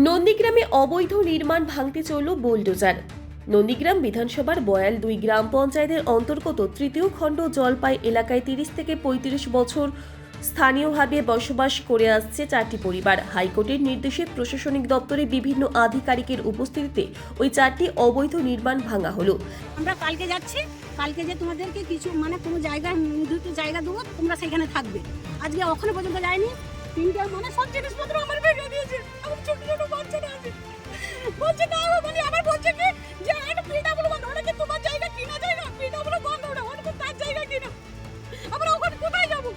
নন্দীগ্রামে অবৈধ নির্মাণ ভাঙতে চলল বুলডোজার। নন্দীগ্রাম বিধানসভার বয়াল 2 গ্রাম পঞ্চায়েতের অন্তর্গত তৃতীয় খণ্ড জলপাই এলাকায় 30 থেকে 35 বছর স্থানীয়ভাবে বসবাস করে আসছে 4টি পরিবার। হাইকোর্টের নির্দেশে প্রশাসনিক দপ্তরে বিভিন্ন আধিকারিকের উপস্থিতিতে ওই 4টি অবৈধ নির্মাণ ভাঙা হলো। আমরা কালকে যাচ্ছি, কালকে যে তোমাদেরকে কিছু কোনো জায়গা নির্দিষ্ট জায়গা দেবো, তোমরা সেখানে থাকবে। আজকে ওখানে পর্যন্ত যায়নি। 3টা সব জিনিসপত্র আমার ভেঙে দিয়েছে। আমার ছোট ছোট বাচ্চারা আছে, বলছে না বলি আমার বলছে কি যে এটা পিডাব্লিউ বন্ধ, ওটা কি তোমার জায়গা কিনা জায়গা? পিডাব্লিউ বন্ধ, ওটা তো তার জায়গা কিনা। আমরা ওখানে কোথায় যাবো?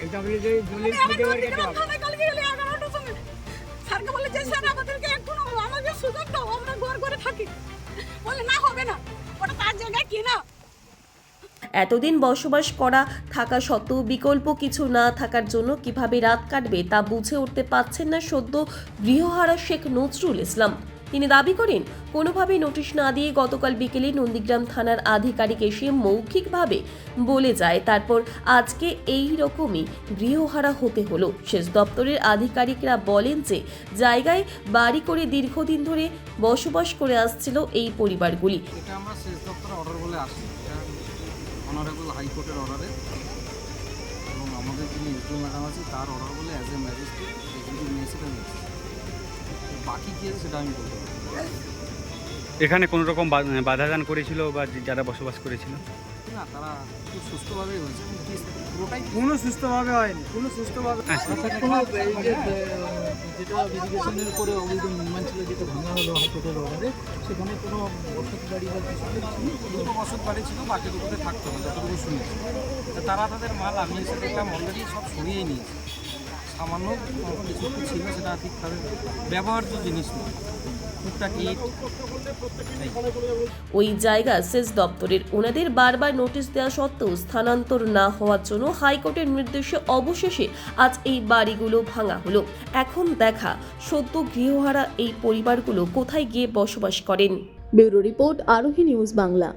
এটা বলে যে দলিল দিতে পারে কেন? কালকে গেলে 11টার সময় স্যারকে বলে যে স্যার আমাদেরকে একটু আমাদের সুযোগ দাও, আমরা ঘর করে থাকি। বলে না হবে না, ওটা তার জায়গা কিনা। এতদিন বসবাস করা থাকা সত্ত্বেও বিকল্প কিছু না থাকার জন্য কিভাবে রাত কাটবে তা বুঝে উঠতে পারছেন না সদ্য গৃহহারা শেখ নজরুল ইসলাম। তিনি দাবি করেন, কোনোভাবেই নোটিশ না দিয়ে গতকাল বিকেলে নন্দীগ্রাম থানার আধিকারিক এসে মৌখিকভাবে বলে যায়, তারপর আজকে এই রকমই গৃহহারা হতে হলো। সেচ দপ্তরের আধিকারিকরা বলেন যে জায়গায় বাড়ি করে দীর্ঘদিন ধরে বসবাস করে আসছিল এই পরিবারগুলি। এটা আমরা সেচ দপ্তরের অর্ডার বলে আসি, এটা অনারেবল হাইকোর্টের অর্ডারে এবং আমাদের যিনি এসডিও ম্যাডাম আছে তার অর্ডার বলে as a magistrate executive magistrate নিয়েছি। বাকি কী আছে সেটা আমি বলতে পারি। এখানে কোনো রকম বাধাদান করেছিল বা যারা বসবাস করেছিল? না, তারা খুব সুস্থভাবেই হয়েছে এবং পুরোটাই কোনো সুস্থভাবে হয়নি, কোনো সুস্থভাবে যেটা ইরিগেশনের উপরে অবৈধ নির্মাণ ছিল, যেটা ভাঙা হলো হাইকোর্টের অর্ডারে, সেখানে কোনো বসত বাড়ি বা কিছু ছিল? দুটো বছর বাড়ি ছিল, বাকি দুটোতে থাকতো না যতটুকু শুনেছি। তো তারা তাদের মাল আমি এসে দেখলাম অলরেডি সব সরিয়েই নিয়েছে। সামান্য কিছু একটু ছিল, সেটা ঠিক তাদের ব্যবহার্য জিনিস নয়, টুকটাক ইট। ওই জায়গা সেচ দপ্তরের ওনাদের বারবার নোটিশ দেওয়া সত্ত্বেও স্থানান্তর না হওয়ার জন্য হাইকোর্টের নির্দেশে অবশেষে আজ এই বাড়িগুলো ভাঙা হলো। এখন দেখা সদ্য গৃহহারা এই পরিবারগুলো কোথায় গিয়ে বসবাস করেন। ব্যুরো রিপোর্ট, আরোহী নিউজ বাংলা।